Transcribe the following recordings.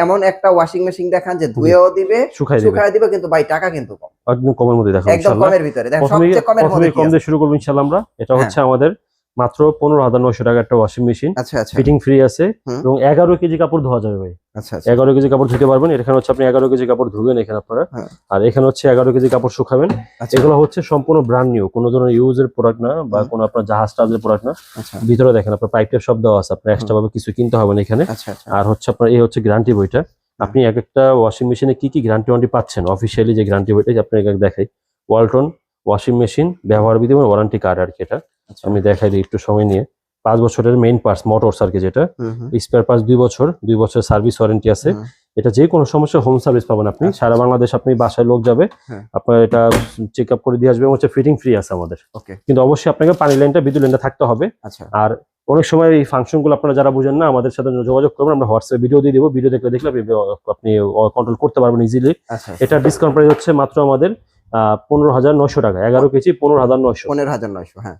এমন একটা washing machine দেখান যে ধুয়েও দিবে শুকায় দিবে কিন্তু ভাই টাকা কিন্তু কম, একদম কমের মধ্যে দেখাবো একদম ইনশাআল্লাহ। কমের ভিতরে দেখেন সবচেয়ে কমের মধ্যে কম দিয়ে শুরু করব ইনশাআল্লাহ আমরা। এটা হচ্ছে আমাদের মাত্র 15,900 টাকা একটা ওয়াশিং মেশিন। আচ্ছা আচ্ছা, ফিটিং ফ্রি আছে এবং 11 কেজি কাপড় ধোয়া যাবে ভাই। আচ্ছা আচ্ছা, 11 কেজি কাপড় ধুতে পারবেন। এখানে হচ্ছে আপনি 11 কেজি কাপড় ধুবেন এখানে আপনারা, আর এখানে হচ্ছে 11 কেজি কাপড় শুকাবেন। এগুলো হচ্ছে সম্পূর্ণ ব্র্যান্ড নিউ, কোনো ধরনের ইউজের প্রোডাক্ট না বা কোনো আপনার জাহাজ টাজের প্রোডাক্ট না। ভিতরে দেখেন আপনার পাইপ টাইপ সব দেওয়া আছে, আপনার এক্সট্রা ভাবে কিছু কিনতে হবে না এখানে। আর হচ্ছে আপনার এই হচ্ছে গ্যারান্টি বইটা, আপনি এক একটা ওয়াশিং মেশিনে কি কি গ্যারান্টি ওয়ারেন্টি পাচ্ছেন অফিসিয়ালি যে গ্যারান্টি বইটা আপনাকে দেখাই। ওয়ালটন ওয়াশিং মেশিন ব্যবহার বিধি এবং ওয়ারেন্টি কার্ড আর কি, এটা আমি দেখাই দিই একটু সময় নিয়ে। 5 বছরের মেইন পার্টস মোটরস আর কি, যেটা স্পেয়ার পার্টস 2 বছর সার্ভিস ওয়ারেন্টি আছে। এটা যে কোনো সমস্যা হোম সার্ভিস পাবেন আপনি, সারা বাংলাদেশ আপনি বাসায় লোক যাবে, আপনার এটা চেক আপ করে দিয়ে আসবে, হচ্ছে ফিটিং ফ্রি আছে আমাদের। কিন্তু অবশ্যই আপনাকে পানি লাইনটা বিদ্যুৎ লাইনটা থাকতে হবে। আর অনেক সময় এই ফাংশন গুলো আপনারা যারা বুঝেন না আমাদের সাথে যোগাযোগ করবেন, আমরা হোয়াটসঅ্যাপে ভিডিও দিয়ে দেবো, ভিডিও দেখলে আপনি কন্ট্রোল করতে পারবেন ইজিলি। এটা ডিসকাউন্ট প্রাইস হচ্ছে মাত্র আমাদের 15,900 টাকা, 11 কেজি 15,900। হ্যাঁ।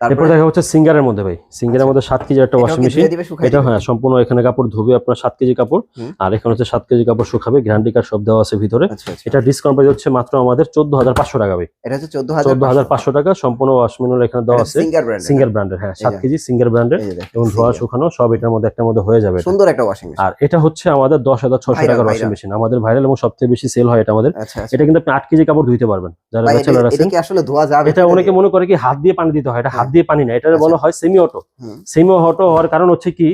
এরপর দেখা হচ্ছে সিঙ্গারের মধ্যে ভাই, সিঙ্গারের মধ্যে 7 কেজি একটা ওয়াশিং মেশিন। এটা সম্পূর্ণ এখানে কাপড় ধুবে আপনার 7 কেজি কাপড়, আর এখানে হচ্ছে 7 কেজি কাপড় শুকাবে, গ্যারান্টি কার্ড সব দেওয়া আছে ভিতরে। এটা ডিসকাউন্ট প্রাইস হচ্ছে মাত্র আমাদের 14,500 টাকা ভাই। এটা হচ্ছে 14,500 টাকা সম্পূর্ণ ওয়াশমিনুল এখানে দেওয়া আছে, সিঙ্গার ব্র্যান্ডের। হ্যাঁ 7 কেজি সিঙ্গার ব্র্যান্ডের এবং ধোয়া শুকানো সব এটার মধ্যে একটার মধ্যে হয়ে যাবে। সুন্দর একটা ওয়াশিং মেশিন। আর এটা হচ্ছে আমাদের 10,600 টাকার ওয়াশিং মেশিন, আমাদের ভাইরাল এবং সবচেয়ে বেশি সেল হয় এটা আমাদের। এটা কিন্তু আপনি 8 কেজি কাপড় ধুইতে পারবেন যারা ব্যাচেলর আছেন। এটা কি আসলে ধোয়া যাবে? এটা অনেকে মনে করে কি হাত দিয়ে পানি দিতে হয়, এটা হাত দিয়ে পানি না, এটা বলা হয় সেমি অটো। সেমি অটো হওয়ার কারণ হচ্ছে কি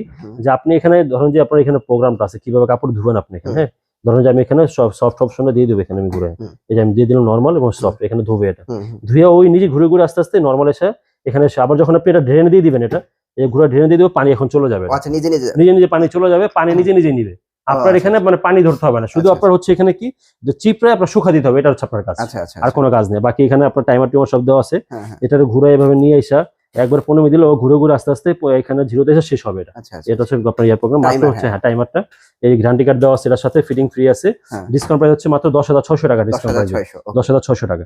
যে আপনি এখানে ধরুন যে আপনার এখানে প্রোগ্রামটা আছে কিভাবে কাপড় ধুবেন আপনি এখানে। হ্যাঁ ধরুন যে আমি এখানে সফট অপশনে দিয়ে দেবো, এখানে আমি ঘুরে এই যে আমি দিয়ে দিলাম নর্মাল এবং সফট, এখানে ধুবে এটা ধুয়ে ওই নিজে ঘুরে ঘুরে আস্তে আস্তে নর্মাল এসে এখানে আবার যখন আপনি এটা ড্রেনে দিয়ে দিবেন, এটা এই ঘুরে ড্রেনে দিয়ে দেবো, পানি এখন চলে যাবে। আচ্ছা নিজে নিজে নিজে নিজে পানি চলে যাবে, পানি নিজে নিজে নিবে। আপনার এখানে মানে পানি ধরতে হবে না, শুধু আপনার হচ্ছে এখানে কি যে চিপড়ে আপনার শুকা দিতে হবে, এটা হচ্ছে আপনার কাজ, আর কোনো কাজ নেই। বাকি এখানে আপনার টাইমার টিমার সব দেওয়া আছে, এটার ঘুরে এভাবে নিয়ে আসা একবার 15 মিনিট দিলে ও ঘুরে ঘুরে আস্তে আস্তে এখানে জিরোতে এসে শেষ হবে। এটা হচ্ছে আপনার ইয়ার প্রোগ্রাম মাত্র হচ্ছে টাইমারটা, এই গ্যারান্টি কার্ড দেওয়া আছে, এটার সাথে ফিটিং ফ্রি আছে। ডিসকাউন্ট প্রাইস হচ্ছে মাত্র 10,600 টাকা, ডিসকাউন্ট প্রাইস 10,600 টাকা।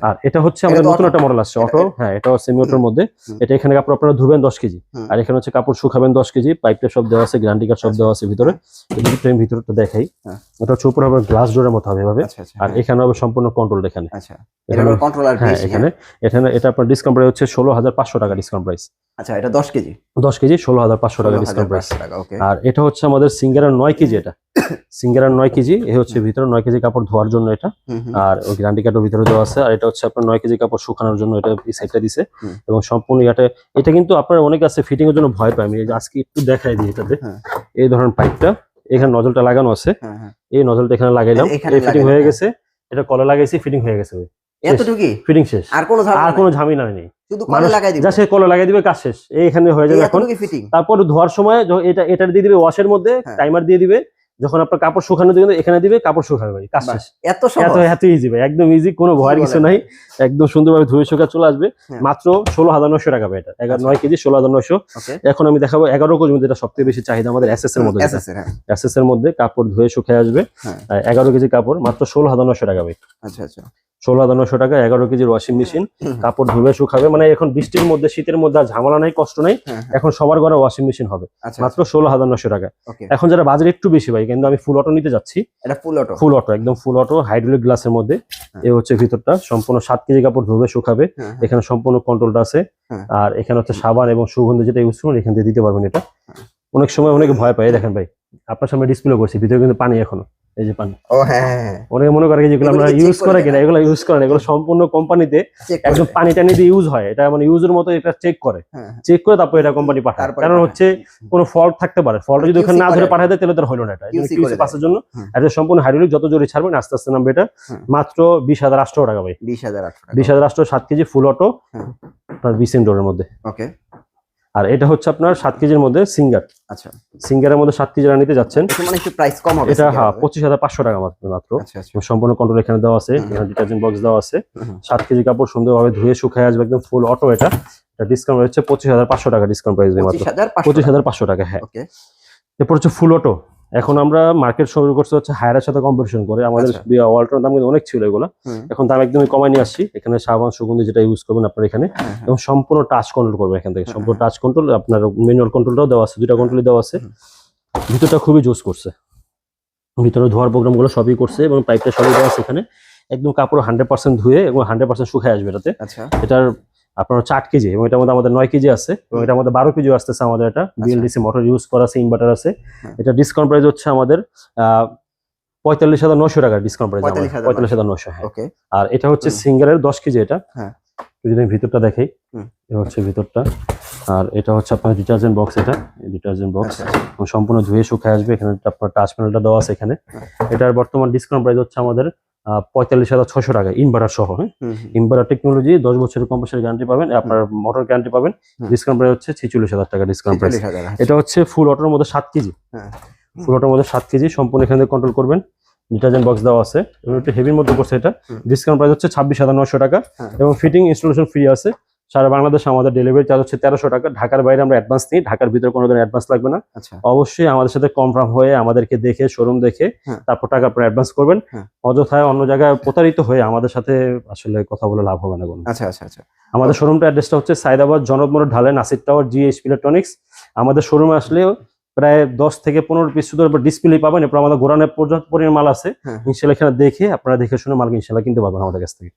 আর এটা হচ্ছে আমাদের নতুন একটা মডেল আসছে অটো। হ্যাঁ এটাও সেমি অটোর মধ্যে। এটা এখানে কাপড় আপনারা ধুবেন 10 কেজি, আর এখানে হচ্ছে কাপড় শুকাবেন 10 কেজি, পাইপটা সব দেওয়া আছে, গ্যারান্টি কার্ড সব দেওয়া আছে ভিতরে। এই ফ্রেম ভিতরটা দেখাই, এটা হচ্ছে উপরে হবে গ্লাস ডোরের মতো হবে এভাবে, আর এখানে হবে সম্পূর্ণ কন্ট্রোল। এখানে এটা কন্ট্রোলার বেস। এখানে এটা আপনার ডিসকাউন্ট প্রাইস হচ্ছে 16,500 টাকা ডিসকাউন্ট প্রাইস। আচ্ছা এটা 10 কেজি 16,500 টাকা ডিসকাউন্ট প্রাইস। আর এটা হচ্ছে আমাদের সিঙ্গারের 9 কেজি, এটা সিঙ্গারের 9 কেজি, এই হচ্ছে ভিতরে 9 কেজি কাপড় ধোয়ার জন্য এটা, আর ওই গ্যারান্টি কার্ডের ভিতরে দেওয়া আছে। আর এটা হচ্ছে আপনার 9 কেজি কাপড় শুকানোর জন্য এটা এই সাইডটা দিছে, এবং সম্পূর্ণ এটা কিন্তু আপনার অনেক আছে ফিটিং এর জন্য ভয় পায়। আমি আজকে একটু দেখাই দিই এটাতে। এই ধরনের পাইপটা এখানে নজলটা লাগানো আছে, এই নজলটা এখানে লাগাইলাম, এই ফিটিং হয়ে গেছে, এটা কলে লাগাইছি ফিটিং হয়ে গেছে, এতটুকুই ফিটিং শেষ, আর কোনো ঝামেলা নেই, শুধু কলে লাগাই দিবে, জাস্ট কলে লাগাই দিবে, কাজ শেষ। এইখানে হয়ে যাবে এখন। তারপর ধোয়ার সময় এটা দিয়ে দিবে ওয়াশের মধ্যে, টাইমার দিয়ে দিবে, যখন আপনার কাপড় শুকানো দিবেন এখানে দিবে, কাপড় শুকাবে ভাই, কাজ শেষ। এত ইজি ভাই, একদম ইজি, কোনো ভয়ের কিছু নাই, একদম সুন্দরভাবে ধুয়ে শুকা চলে আসবে। মাত্র 16,900 টাকা ভাই, এটা 9 কেজি 16,900। এখন আমি দেখাবো 11 কেজি মধ্যে, এটা সবথেকে বেশি চাহিদা আমাদের এসএস এর মধ্যে। এসএস এর মধ্যে কাপড় ধুয়ে শুকিয়ে আসবে, 11 কেজি কাপড় মাত্র 16,900 টাকা ভাই। আচ্ছা আচ্ছা 16,900 টাকা 11 কেজির ওয়াশিং মেশিন, কাপড় ধুয়ে শুকাবে। মানে এখন বৃষ্টির মধ্যে শীতের মধ্যে ঝামেলা নাই, কষ্ট নাই, এখন সবার ঘরে ওয়াশিং মেশিন হবে মাত্র 16,900 টাকা। এখন যারা বাজার একটু বেশি ভাই, কিন্তু আমি ফুল অটো নিতে যাচ্ছি, এটা ফুল অটো একদম ফুল অটো হাইড্রোলিক গ্লাসের মধ্যে। এই হচ্ছে ভিতরটা সম্পূর্ণ 7 কেজি কাপড় ধুবে শুকাবে, এখানে সম্পূর্ণ কন্ট্রোলটা আছে। আর এখানে হচ্ছে সাবান এবং সুগন্ধি যেটা ইউজ করুন এখান থেকে দিতে পারবেন। এটা অনেক সময় অনেকে ভয় পায়, দেখেন ভাই আপনার সামনে ডিসপ্লে করছি, ভিতরে কিন্তু পানি এখনো, এই যে পানি। অনেকে মনে করে যেগুলো আমরা ইউজ করে কিনা, এগুলো ইউজ করে না, এগুলো সম্পূর্ণ কোম্পানিতে একদম পানি টানি দিয়ে ইউজ হয়। এটা মানে ইউজের মতো এটা চেক করে তারপর এটা কোম্পানি পাঠায়। কারণ হচ্ছে কোনো ফল্ট থাকতে পারে, ফল্ট যদি ওখানে না ধরে পাঠায় দেয় তাহলে তার হলো না। এটা কিউসি পাসের জন্য এটা সম্পূর্ণ হাইড্রোলিক, যত জোরে ছাড়বেন আস্তে আস্তে নামবে। এটা মাত্র 20,800 টাকা ভাই, 20,800 7 কেজি ফুল অটো, আপনার 20 ডোরের মধ্যে। আর এটা হচ্ছে আপনার 7 কেজির মধ্যে সিঙ্গার। আচ্ছা সিঙ্গারের মধ্যে 7 কেজি নিতে যাচ্ছেন, মানে একটু প্রাইস কম হবে এটা। হ্যাঁ 25,500 টাকা মাত্র। সম্পূর্ণ কন্ট্রোল এখানে দেওয়া আছে, এখানে ডিটারজেন্ট বক্স দেওয়া আছে। 7 কেজি কাপড় সুন্দরভাবে ধুয়ে শুকায় আসবে, একদম ফুল অটো। এটা ডিসকাউন্ট হচ্ছে 25,500 টাকা, ডিসকাউন্ট প্রাইস মাত্র 25,500 টাকা। হ্যাঁ এরপর হচ্ছে ফুল অটো। এখন আমরা মার্কেট শুরু করতে হচ্ছে হায়ারের সাথে কম্পিটিশন করে। আমাদের ওয়ালটনের দাম কিন্তু অনেক ছিল এগুলো, এখন দাম একদমই কমাই নিয়ে আসছি। এখানে সাবান সুগন্ধি যেটা ইউজ করবেন আপনার এখানে, এবং সম্পূর্ণ টাচ কন্ট্রোল করবে এখান থেকে, সম্পূর্ণ টাচ কন্ট্রোল। আপনার ম্যানুয়াল কন্ট্রোলটাও দেওয়া আছে, 2টা কন্ট্রোলই দেওয়া আছে। ভিতরটা খুবই জোস করছে, ভিতরে ধোয়ার প্রোগ্রাম গুলো সবই করছে এবং পাইপটা সবই দেওয়া আছে এখানে। একদম কাপড় 100% ধুয়ে এবং 100% শুকায় আসবে এটাতে। আচ্ছা এটার আপনার 8 কেজি এবং এটার মধ্যে আমাদের 9 কেজি আছে এবং এটার মধ্যে 12 কেজি আসতেছে আমাদের। এটা বিএলডিসি মোটর ইউজ করা আছে, ইনভার্টার আছে। এটা ডিসকাউন্ট প্রাইস হচ্ছে আমাদের 45,900 টাকা ডিসকাউন্ট প্রাইস, 45,900। হ্যাঁ ওকে। আর এটা হচ্ছে সিঙ্গারের 10 কেজি। এটা হ্যাঁ যদি আমি ভিতরটা দেখাই, এটা হচ্ছে ভিতরটা। আর এটা হচ্ছে আপনার ডিটারজেন্ট বক্স। এটা ডিটারজেন্ট বক্স সম্পূর্ণ ধুয়ে শুকায় আসবে। এখানে আপনার টাচ প্যানেলটা দেওয়া আছে এখানে। এটার বর্তমান ডিসকাউন্ট প্রাইস হচ্ছে আমাদের 45,600 টাকা ইনভার্টার সহ। হ্যাঁ ইনভার্টার টেকনোলজি 10 বছরের কম্প্রেসার গ্যারান্টি পাবেন, আপনার মোটর গ্যারান্টি পাবেন। ডিসকাউন্ট প্রাইস হচ্ছে 46,000 টাকা ডিসকাউন্ট প্রাইস। এটা হচ্ছে ফুল অটোর মধ্যে 7 কেজি। ফুল অটোর মধ্যে 7 কেজি সম্পূর্ণ এখানে কন্ট্রোল করবেন। ডিটারজেন্ট বক্স দেওয়া আছে এবং একটু হেভির মধ্যে করছে। এটা ডিসকাউন্ট প্রাইস হচ্ছে 26,900 টাকা এবং ফিটিং ইনস্টলেশন ফ্রি আছে। সারা বাংলাদেশে আমাদের ডেলিভারি চার্জ হচ্ছে 1300 টাকা। ঢাকার বাইরে আমরা অ্যাডভান্স নিই, ঢাকার ভিতরে কোনো ধরনের অ্যাডভান্স লাগবে না। অবশ্যই আমাদের সাথে কনফার্ম হয়ে আমাদেরকে দেখে শোরুম দেখে তারপর টাকা আপনারা অ্যাডভান্স করবেন। অযথায় অন্য জায়গায় প্রতারিত হয়ে আমাদের সাথে আসলে কথা বলে লাভ হবে না কোনো। আমাদের শোরুমটা অ্যাড্রেসটা হচ্ছে সাইদাবাদ জনতা মোড় ঢালে নাসির টাওয়ার জিএসপি ইলেকট্রনিক্স। আমাদের শোরুমে আসলে প্রায় 10 থেকে 15 পিস শুধু ডিসপ্লে পাবেন। এরপর আমাদের গোডাউনে পর্যাপ্ত পরিমাণ মাল আছে। ইনশাআল্লাহ এখানে দেখে আপনারা দেখে শুনে মাল ইনশাআল্লাহ কিনতে পারবেন আমাদের কাছ থেকে।